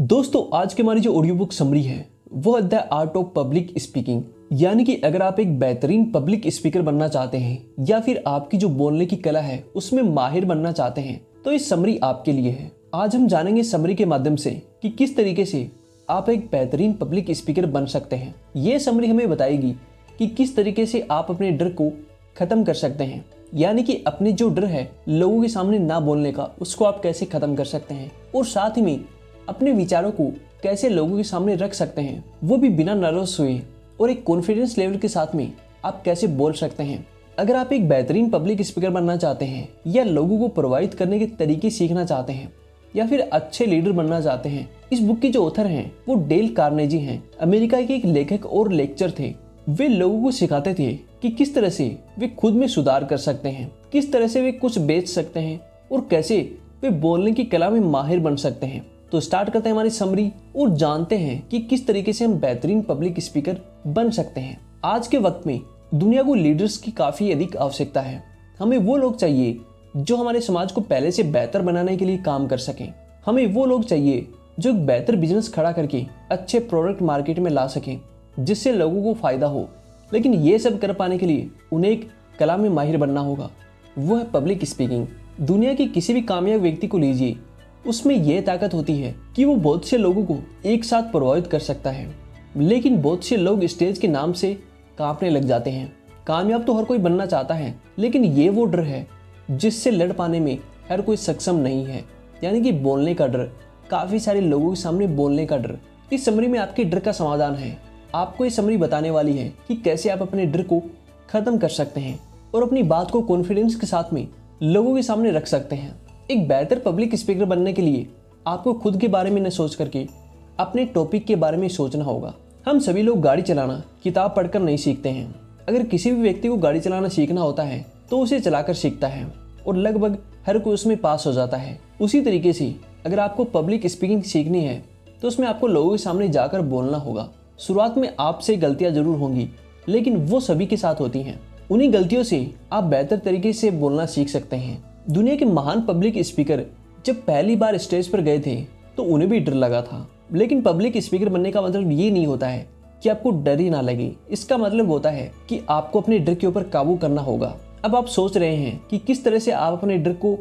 दोस्तों आज की हमारी जो ऑडियो बुक समरी है वो है the art of public speaking. यानी कि अगर आप एक बेहतरीन पब्लिक स्पीकर बनना चाहते हैं या फिर आपकी जो बोलने की कला है उसमें माहिर बनना चाहते हैं तो ये समरी आपके लिए है। आज हम जानेंगे समरी के माध्यम से कि किस तरीके से आप एक बेहतरीन पब्लिक स्पीकर बन सकते हैं। ये समरी हमें बताएगी कि किस तरीके से आप अपने डर को खत्म कर सकते हैं, यानी कि अपने जो डर है लोगों के सामने ना बोलने का उसको आप कैसे खत्म कर सकते हैं और साथ ही में अपने विचारों को कैसे लोगों के सामने रख सकते हैं, वो भी बिना नर्वस हुए और एक कॉन्फिडेंस लेवल के साथ में आप कैसे बोल सकते हैं। अगर आप एक बेहतरीन पब्लिक स्पीकर बनना चाहते हैं या लोगों को प्रभावित करने के तरीके सीखना चाहते हैं या फिर अच्छे लीडर बनना चाहते हैं, इस बुक के जो ऑथर हैं वो डेल कार्नेजी हैं। अमेरिका के एक लेखक और लेक्चर थे। वे लोगों को सिखाते थे कि किस तरह से वे खुद में सुधार कर सकते हैं, किस तरह से वे कुछ बेच सकते हैं और कैसे वे बोलने की कला में माहिर बन सकते हैं। तो स्टार्ट करते हैं हमारी समरी और जानते हैं कि किस तरीके से हम बेहतरीन पब्लिक स्पीकर बन सकते हैं। आज के वक्त में दुनिया को लीडर्स की काफ़ी अधिक आवश्यकता है। हमें वो लोग चाहिए जो हमारे समाज को पहले से बेहतर बनाने के लिए काम कर सकें। हमें वो लोग चाहिए जो एक बेहतर बिजनेस खड़ा करके अच्छे प्रोडक्ट मार्केट में ला सकें जिससे लोगों को फ़ायदा हो। लेकिन ये सब कर पाने के लिए उन्हें एक कला में माहिर बनना होगा, वो है पब्लिक स्पीकिंग। दुनिया के किसी भी कामयाब व्यक्ति को लीजिए, उसमें यह ताकत होती है कि वो बहुत से लोगों को एक साथ प्रभावित कर सकता है। लेकिन बहुत से लोग स्टेज के नाम से कांपने लग जाते हैं। कामयाब तो हर कोई बनना चाहता है, लेकिन ये वो डर है जिससे लड़ पाने में हर कोई सक्षम नहीं है, यानी कि बोलने का डर, काफ़ी सारे लोगों के सामने बोलने का डर। इस समरी में आपके डर का समाधान है। आपको ये समरी बताने वाली है कि कैसे आप अपने डर को खत्म कर सकते हैं और अपनी बात को कॉन्फिडेंस के साथ में लोगों के सामने रख सकते हैं। एक बेहतर पब्लिक स्पीकर बनने के लिए आपको खुद के बारे में न सोच करके अपने टॉपिक के बारे में सोचना होगा। हम सभी लोग गाड़ी चलाना किताब पढ़कर नहीं सीखते हैं। अगर किसी भी व्यक्ति को गाड़ी चलाना सीखना होता है तो उसे चलाकर सीखता है और लगभग हर कोई उसमें पास हो जाता है। उसी तरीके से अगर आपको पब्लिक स्पीकिंग सीखनी है तो उसमें आपको लोगों के सामने जाकर बोलना होगा। शुरुआत में आपसे गलतियां जरूर होंगी, लेकिन वो सभी के साथ होती हैं। उन्हीं गलतियों से आप बेहतर तरीके से बोलना सीख सकते हैं। दुनिया के महान पब्लिक स्पीकर जब पहली बार स्टेज पर गए थे तो उन्हें भी डर लगा था। लेकिन पब्लिक स्पीकर बनने का मतलब ये नहीं होता है कि आपको डर ही ना लगे। इसका मतलब होता है कि आपको अपने डर के ऊपर काबू करना होगा। अब आप सोच रहे हैं कि किस तरह से आप अपने डर को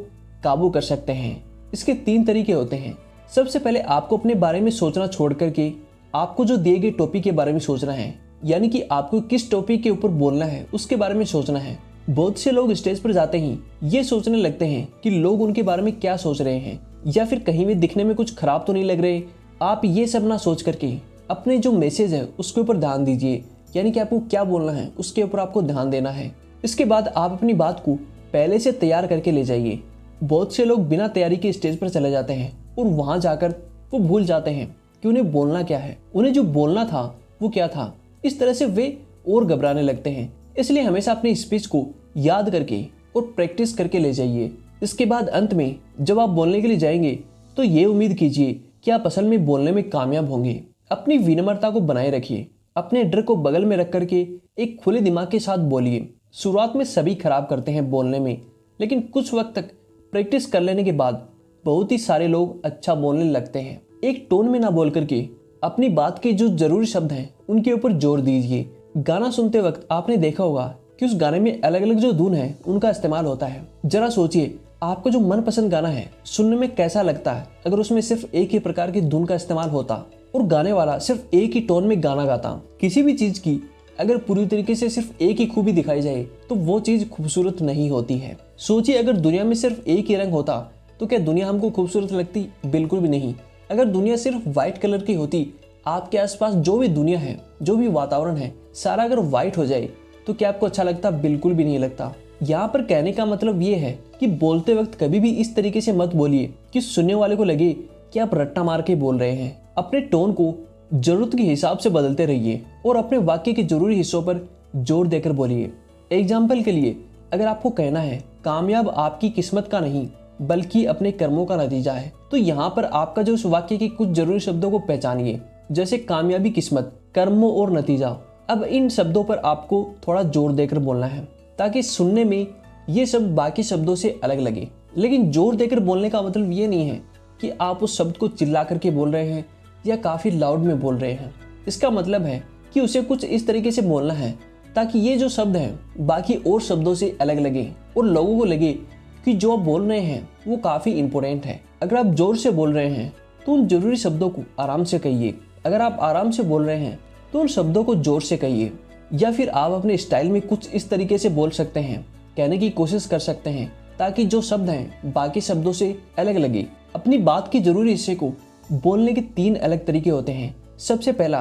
काबू कर सकते हैं। इसके 3 तरीके होते हैं। सबसे पहले आपको अपने बारे में सोचना छोड़ करके आपको जो दिए गए टॉपिक के बारे में सोचना है, यानी कि आपको किस टॉपिक के ऊपर बोलना है उसके बारे में सोचना है। बहुत से लोग स्टेज पर जाते ही ये सोचने लगते हैं कि लोग उनके बारे में क्या सोच रहे हैं या फिर कहीं भी दिखने में कुछ खराब तो नहीं लग रहे। आप ये सब ना सोच करके अपने जो मैसेज है उसके ऊपर ध्यान दीजिए, यानी कि आपको क्या बोलना है उसके ऊपर आपको ध्यान देना है। इसके बाद आप अपनी बात को पहले से तैयार करके ले जाइए। बहुत से लोग बिना तैयारी के स्टेज पर चले जाते हैं और वहां जाकर वो भूल जाते हैं कि उन्हें बोलना क्या है, उन्हें जो बोलना था वो क्या था। इस तरह से वे और घबराने लगते हैं। इसलिए हमेशा अपनी स्पीच को याद करके और प्रैक्टिस करके ले जाइए। इसके बाद अंत में जब आप बोलने के लिए जाएंगे तो ये उम्मीद कीजिए कि आप असल में बोलने में कामयाब होंगे। अपनी विनम्रता को बनाए रखिए। अपने डर को बगल में रख करके एक खुले दिमाग के साथ बोलिए। शुरुआत में सभी खराब करते हैं बोलने में, लेकिन कुछ वक्त तक प्रैक्टिस कर लेने के बाद बहुत ही सारे लोग अच्छा बोलने लगते हैं। एक टोन में ना बोल करके अपनी बात के जो जरूरी शब्द हैं उनके ऊपर जोर दीजिए। गाना सुनते वक्त आपने देखा होगा कि उस गाने में अलग अलग जो धुन है उनका इस्तेमाल होता है। जरा सोचिए आपको जो मनपसंद गाना है सुनने में कैसा लगता है अगर उसमें सिर्फ एक ही प्रकार की धुन का इस्तेमाल होता और गाने वाला सिर्फ एक ही टोन में गाना गाता। किसी भी चीज की अगर पूरी तरीके से सिर्फ एक ही खूबी दिखाई जाए तो वो चीज खूबसूरत नहीं होती है। सोचिए अगर दुनिया में सिर्फ एक ही रंग होता तो क्या दुनिया हमको खूबसूरत लगती? बिल्कुल भी नहीं। अगर दुनिया सिर्फ व्हाइट कलर की होती, आपके आसपास जो भी दुनिया है, जो भी वातावरण है, सारा अगर व्हाइट हो जाए तो क्या आपको अच्छा लगता? बिल्कुल भी नहीं लगता। यहाँ पर कहने का मतलब ये है कि बोलते वक्त कभी भी इस तरीके से मत बोलिए कि सुनने वाले को लगे कि आप रट्टा मार के बोल रहे हैं। अपने टोन को जरूरत के हिसाब से बदलते रहिए और अपने वाक्य के जरूरी हिस्सों पर जोर देकर बोलिए। एग्जाम्पल के लिए अगर आपको कहना है कामयाब आपकी किस्मत का नहीं बल्कि अपने कर्मों का नतीजा है, तो यहाँ पर आपका जो उस वाक्य के कुछ जरूरी शब्दों को पहचानिए, जैसे कामयाबी, किस्मत, कर्मों और नतीजा। अब इन शब्दों पर आपको थोड़ा जोर देकर बोलना है ताकि सुनने में ये शब्द बाकी शब्दों से अलग लगे। लेकिन जोर देकर बोलने का मतलब ये नहीं है कि आप उस शब्द को चिल्ला करके बोल रहे हैं या काफ़ी लाउड में बोल रहे हैं। इसका मतलब है कि उसे कुछ इस तरीके से बोलना है ताकि ये जो शब्द है बाकी और शब्दों से अलग लगे और लोगों को लगे कि जो आप बोल रहे हैं वो काफ़ी इंपॉर्टेंट है। अगर आप जोर से बोल रहे हैं तो उन जरूरी शब्दों को आराम से कहिए। अगर आप आराम से बोल रहे हैं तो उन शब्दों को जोर से कहिए। या फिर आप अपने स्टाइल में कुछ इस तरीके से बोल सकते हैं, कहने की कोशिश कर सकते हैं ताकि जो शब्द हैं बाकी शब्दों से अलग लगे। अपनी बात के जरूरी हिस्से को बोलने के 3 अलग तरीके होते हैं। सबसे पहला,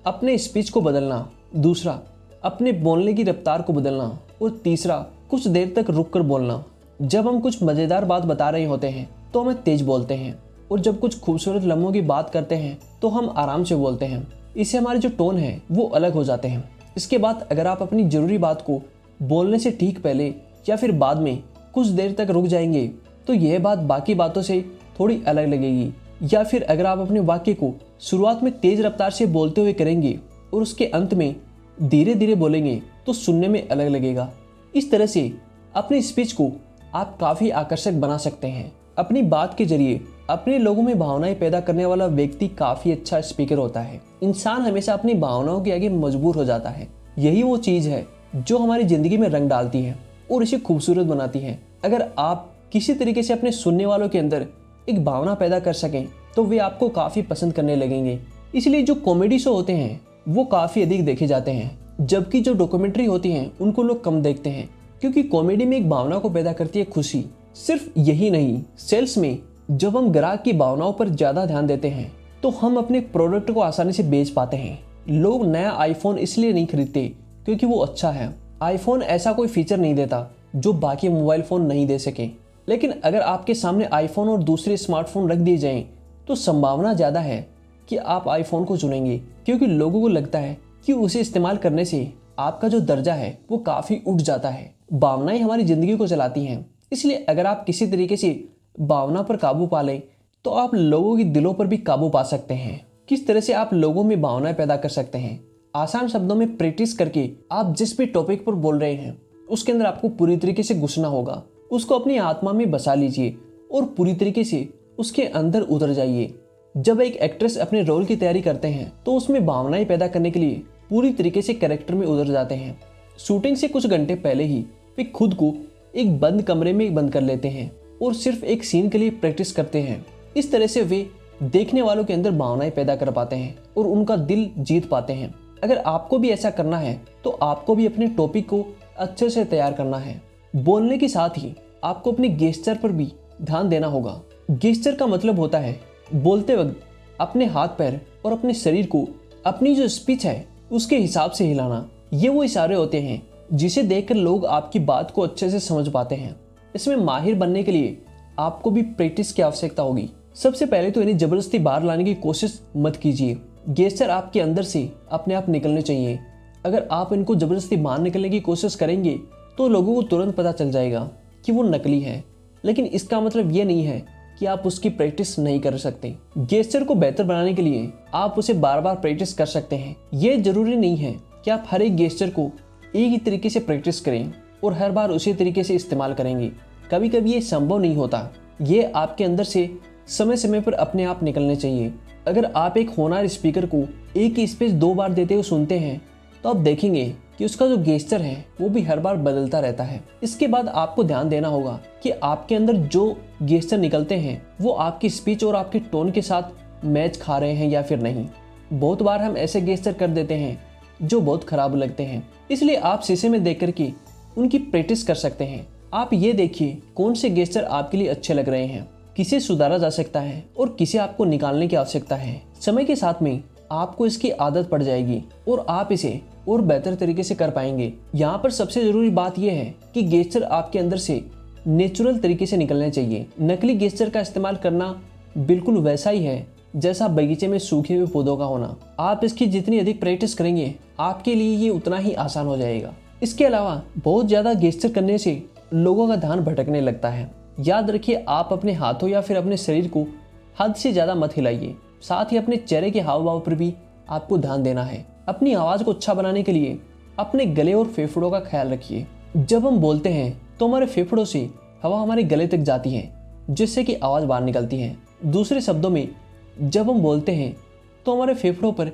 अपने स्पीच को बदलना। दूसरा, अपने बोलने की रफ्तार को बदलना। और तीसरा, कुछ देर तक रुक कर बोलना। जब हम कुछ मज़ेदार बात बता रहे होते हैं तो हमें तेज बोलते हैं, और जब कुछ खूबसूरत लम्हों की बात करते हैं तो हम आराम से बोलते हैं। इससे हमारे जो टोन है वो अलग हो जाते हैं। इसके बाद अगर आप अपनी ज़रूरी बात को बोलने से ठीक पहले या फिर बाद में कुछ देर तक रुक जाएंगे तो यह बात बाकी बातों से थोड़ी अलग लगेगी। या फिर अगर आप अपने वाक्य को शुरुआत में तेज रफ्तार से बोलते हुए करेंगे और उसके अंत में धीरे धीरे बोलेंगे तो सुनने में अलग लगेगा। इस तरह से अपनी स्पीच को आप काफ़ी आकर्षक बना सकते हैं। अपनी बात के जरिए अपने लोगों में भावनाएं पैदा करने वाला व्यक्ति काफ़ी अच्छा स्पीकर होता है। इंसान हमेशा अपनी भावनाओं के आगे मजबूर हो जाता है। यही वो चीज़ है जो हमारी ज़िंदगी में रंग डालती है और इसे खूबसूरत बनाती है। अगर आप किसी तरीके से अपने सुनने वालों के अंदर एक भावना पैदा कर सकें तो वे आपको काफ़ी पसंद करने लगेंगे। इसलिए जो कॉमेडी शो होते हैं वो काफ़ी अधिक देखे जाते हैं, जबकि जो डॉक्यूमेंट्री होती हैं उनको लोग कम देखते हैं, क्योंकि कॉमेडी में एक भावना को पैदा करती है खुशी। सिर्फ यही नहीं, सेल्स में जब हम ग्राहक की भावनाओं पर ज़्यादा ध्यान देते हैं तो हम अपने प्रोडक्ट को आसानी से बेच पाते हैं। लोग नया आईफोन इसलिए नहीं खरीदते क्योंकि वो अच्छा है। आईफोन ऐसा कोई फीचर नहीं देता जो बाकी मोबाइल फ़ोन नहीं दे सके। लेकिन अगर आपके सामने आईफोन और दूसरे स्मार्टफोन रख दिए जाएं तो संभावना ज़्यादा है कि आप आईफोन को चुनेंगे, क्योंकि लोगों को लगता है कि उसे इस्तेमाल करने से आपका जो दर्जा है वो काफ़ी उठ जाता है। भावनाएं हमारी ज़िंदगी को चलाती हैं, इसलिए अगर आप किसी तरीके से भावना पर काबू पा लें तो आप लोगों के दिलों पर भी काबू पा सकते हैं। किस तरह से आप लोगों में भावनाएं पैदा कर सकते हैं? आसान शब्दों में प्रैक्टिस करके आप जिस भी टॉपिक पर बोल रहे हैं उसके अंदर आपको पूरी तरीके से घुसना होगा। उसको अपनी आत्मा में बसा लीजिए और पूरी तरीके से उसके अंदर उतर जाइए। जब एक एक्ट्रेस अपने रोल की तैयारी करते हैं तो उसमें भावनाएं पैदा करने के लिए पूरी तरीके से कैरेक्टर में उतर जाते हैं। शूटिंग से कुछ घंटे पहले ही वे खुद को एक बंद कमरे में बंद कर लेते हैं और सिर्फ एक सीन के लिए प्रैक्टिस करते हैं। इस तरह से वे देखने वालों के अंदर भावनाएं पैदा कर पाते हैं और उनका दिल जीत पाते हैं। अगर आपको भी ऐसा करना है तो आपको भी अपने टॉपिक को अच्छे से तैयार करना है। बोलने के साथ ही आपको अपने गेस्चर पर भी ध्यान देना होगा। गेस्चर का मतलब होता है बोलते वक्त अपने हाथ पैर और अपने शरीर को अपनी जो स्पीच है उसके हिसाब से हिलाना। ये वो इशारे होते हैं जिसे देखकर लोग आपकी बात को अच्छे से समझ पाते हैं। इसमें माहिर बनने के लिए आपको भी प्रैक्टिस की आवश्यकता होगी। सबसे पहले तो इन्हें जबरदस्ती बाहर लाने की कोशिश मत कीजिए। गेस्चर आपके अंदर से अपने आप निकलने चाहिए। अगर आप इनको जबरदस्ती बाहर निकलने की कोशिश करेंगे तो लोगों को तुरंत पता चल जाएगा कि वो नकली है। लेकिन इसका मतलब ये नहीं है कि आप उसकी प्रैक्टिस नहीं कर सकते। गेस्चर को बेहतर बनाने के लिए आप उसे बार बार प्रैक्टिस कर सकते हैं। ये जरूरी नहीं है कि आप हर एक गेस्चर को एक ही तरीके से प्रैक्टिस करें और हर बार उसी तरीके से इस्तेमाल करेंगे। कभी कभी ये संभव नहीं होता। ये आपके अंदर से समय समय पर अपने आप निकलने चाहिए। अगर आप एक होनहार स्पीकर को एक ही स्पीच 2 बार देते हुए सुनते हैं तो आप देखेंगे कि उसका जो गेस्चर है वो भी हर बार बदलता रहता है। इसके बाद आपको ध्यान देना होगा कि आपके अंदर जो गेस्चर निकलते हैं वो आपकी स्पीच और आपके टोन के साथ मैच खा रहे हैं या फिर नहीं। बहुत बार हम ऐसे गेस्चर कर देते हैं जो बहुत खराब लगते हैं। इसलिए आप शीशे में देख करके उनकी प्रैक्टिस कर सकते हैं। आप ये देखिए कौन से गेस्चर आपके लिए अच्छे लग रहे हैं, किसे सुधारा जा सकता है और किसे आपको निकालने की आवश्यकता है। समय के साथ में आपको इसकी आदत पड़ जाएगी और आप इसे और बेहतर तरीके से कर पाएंगे। यहाँ पर सबसे जरूरी बात यह है कि गेस्चर आपके अंदर से नेचुरल तरीके से निकलने चाहिए। नकली गेस्चर का इस्तेमाल करना बिल्कुल वैसा ही है जैसा बगीचे में सूखे हुए पौधों का होना। आप इसकी जितनी अधिक प्रैक्टिस करेंगे आपके लिए ये उतना ही आसान हो जाएगा। इसके अलावा बहुत ज़्यादा गेस्चर करने से लोगों का ध्यान भटकने लगता है। याद रखिए, आप अपने हाथों या फिर अपने शरीर को हद से ज़्यादा मत हिलाइए। साथ ही अपने चेहरे के हाव भाव पर भी आपको ध्यान देना है। अपनी आवाज़ को अच्छा बनाने के लिए अपने गले और फेफड़ों का ख्याल रखिए। जब हम बोलते हैं तो हमारे फेफड़ों से हवा हमारे गले तक जाती है जिससे कि आवाज़ बाहर निकलती है। दूसरे शब्दों में, जब हम बोलते हैं तो हमारे फेफड़ों पर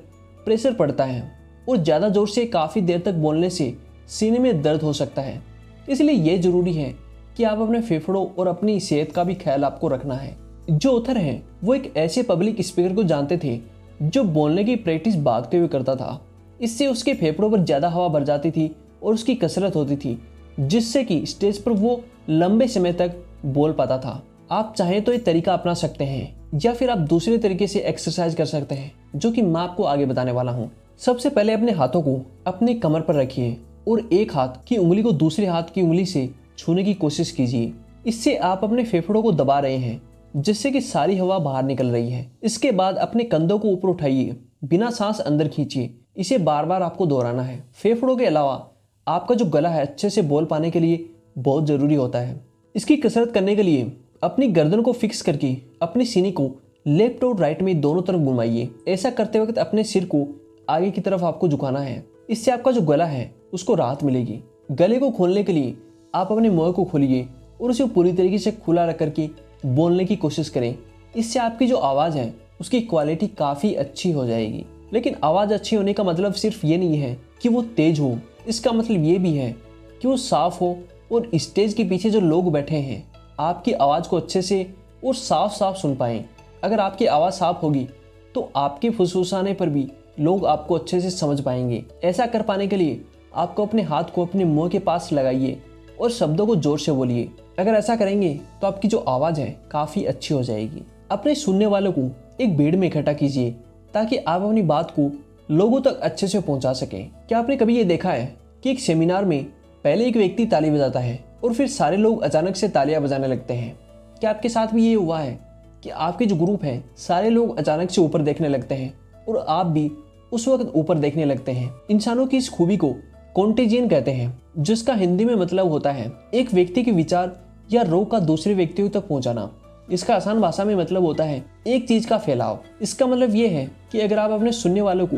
प्रेशर पड़ता है और ज़्यादा जोर से काफ़ी देर तक बोलने से सीने में दर्द हो सकता है। इसलिए ये ज़रूरी है कि आप अपने फेफड़ों और अपनी सेहत का भी ख्याल आपको रखना है। जो ऑथर हैं वो एक ऐसे पब्लिक स्पीकर को जानते थे जो बोलने की प्रैक्टिस भागते हुए करता था। इससे उसके फेफड़ों पर ज़्यादा हवा भर जाती थी और उसकी कसरत होती थी, जिससे कि स्टेज पर वो लंबे समय तक बोल पाता था। आप चाहें तो ये तरीका अपना सकते हैं या फिर आप दूसरे तरीके से एक्सरसाइज कर सकते हैं, जो कि मैं आपको आगे बताने वाला हूँ। सबसे पहले अपने हाथों को अपने कमर पर रखिए और एक हाथ की उंगली को दूसरे हाथ की उंगली से छूने की कोशिश कीजिए। इससे आप अपने फेफड़ों को दबा रहे हैं, जिससे कि सारी हवा बाहर निकल रही है। इसके बाद अपने कंधों को ऊपर उठाइए, बिना सांस अंदर खींचिए। इसे बार बार आपको दोहराना है। फेफड़ों के अलावा आपका जो गला है अच्छे से बोल पाने के लिए बहुत ज़रूरी होता है। इसकी कसरत करने के लिए अपनी गर्दन को फिक्स करके अपनी सीने को लेफ्ट और राइट में दोनों तरफ घुमाइए। ऐसा करते वक्त अपने सिर को आगे की तरफ आपको झुकाना है। इससे आपका जो गला है उसको राहत मिलेगी। गले को खोलने के लिए आप अपने मुंह को खोलिए और उसे पूरी तरीके से खुला रख करके बोलने की कोशिश करें। इससे आपकी जो आवाज़ है उसकी क्वालिटी काफ़ी अच्छी हो जाएगी। लेकिन आवाज़ अच्छी होने का मतलब सिर्फ ये नहीं है कि वो तेज हो, इसका मतलब ये भी है कि वो साफ हो और स्टेज के पीछे जो लोग बैठे हैं आपकी आवाज़ को अच्छे से और साफ साफ सुन पाएं। अगर आपकी आवाज़ साफ होगी तो आपके फुसफुसाने पर भी लोग आपको अच्छे से समझ पाएंगे। ऐसा कर पाने के लिए आपको अपने हाथ को अपने मुंह के पास लगाइए और शब्दों को जोर से बोलिए। अगर ऐसा करेंगे तो आपकी जो आवाज़ है काफ़ी अच्छी हो जाएगी। अपने सुनने वालों को एक भीड़ में इकट्ठा कीजिए ताकि आप अपनी बात को लोगों तक अच्छे से पहुंचा सकें। क्या आपने कभी ये देखा है कि एक सेमिनार में पहले एक व्यक्ति ताली बजाता है और फिर सारे लोग अचानक से तालियां बजाने लगते हैं? क्या आपके साथ भी ये हुआ है कि आपके जो ग्रुप है सारे लोग अचानक से ऊपर देखने लगते हैं और आप भी उस वक्त ऊपर देखने लगते हैं? इंसानों की इस खूबी को कॉन्टेजियन कहते हैं, जिसका हिंदी में मतलब होता है एक व्यक्ति के विचार या रोग का दूसरे व्यक्तियों तक पहुंचाना। इसका आसान भाषा में मतलब होता है एक चीज का फैलाव। इसका मतलब ये है कि अगर आप अपने सुनने वालों को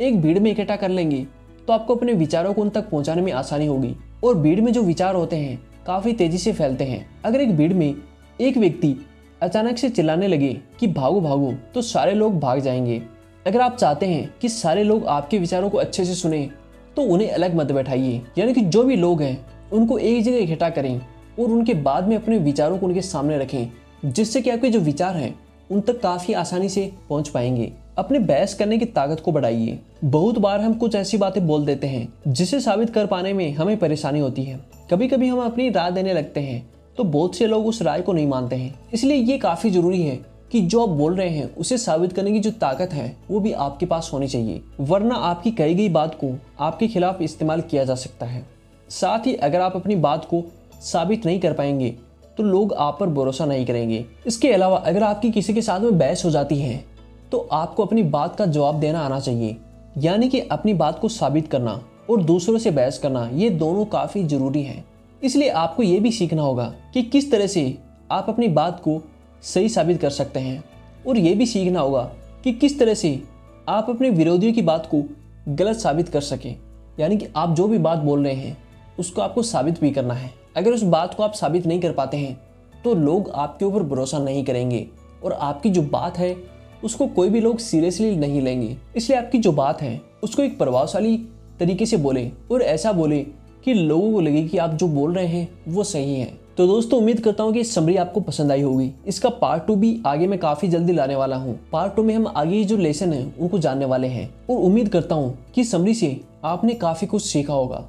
एक भीड़ में इकट्ठा कर लेंगे तो आपको अपने विचारों को उन तक पहुंचाने में आसानी होगी। और भीड़ में जो विचार होते हैं काफी तेजी से फैलते हैं। अगर एक भीड़ में एक व्यक्ति अचानक से चिल्लाने लगे कि भागो भागो, तो सारे लोग भाग जाएंगे। अगर आप चाहते हैं कि सारे लोग आपके विचारों को अच्छे से सुने तो उन्हें अलग मत बैठाइए, यानी कि जो भी लोग हैं उनको एक जगह इकट्ठा करें और उनके बाद में अपने विचारों को उनके सामने रखें, जिससे कि आपके जो विचार हैं उन तक काफ़ी आसानी से पहुंच पाएंगे। अपने बहस करने की ताकत को बढ़ाइए। बहुत बार हम कुछ ऐसी बातें बोल देते हैं जिसे साबित कर पाने में हमें परेशानी होती है। कभी कभी हम अपनी राय देने लगते हैं तो बहुत से लोग उस राय को नहीं मानते हैं। इसलिए ये काफ़ी ज़रूरी है कि जो आप बोल रहे हैं उसे साबित करने की जो ताकत है वो भी आपके पास होनी चाहिए, वरना आपकी कही गई बात को आपके खिलाफ इस्तेमाल किया जा सकता है। साथ ही अगर आप अपनी बात को साबित नहीं कर पाएंगे तो लोग आप पर भरोसा नहीं करेंगे। इसके अलावा अगर आपकी किसी के साथ में बहस हो जाती है तो आपको अपनी बात का जवाब देना आना चाहिए, यानी कि अपनी बात को साबित करना और दूसरों से बहस करना, ये दोनों काफ़ी ज़रूरी हैं। इसलिए आपको ये भी सीखना होगा कि किस तरह से आप अपनी बात को सही साबित कर सकते हैं और ये भी सीखना होगा कि किस तरह से आप अपने विरोधियों की बात को गलत साबित कर सकें, यानी कि आप जो भी बात बोल रहे हैं उसको आपको साबित भी करना है। अगर उस बात को आप साबित नहीं कर पाते हैं तो लोग आपके ऊपर भरोसा नहीं करेंगे और आपकी जो बात है उसको कोई भी लोग सीरियसली नहीं लेंगे। इसलिए आपकी जो बात है उसको एक प्रभावशाली तरीके से बोले और ऐसा बोले कि लोगों को लगे कि आप जो बोल रहे हैं वो सही है। तो दोस्तों, उम्मीद करता हूँ कि इस समरी आपको पसंद आई होगी। इसका पार्ट 2 भी आगे मैं काफ़ी जल्दी लाने वाला हूँ। पार्ट 2 में हम आगे जो लेसन है उनको जानने वाले हैं और उम्मीद करता हूँ कि समरी से आपने काफ़ी कुछ सीखा होगा।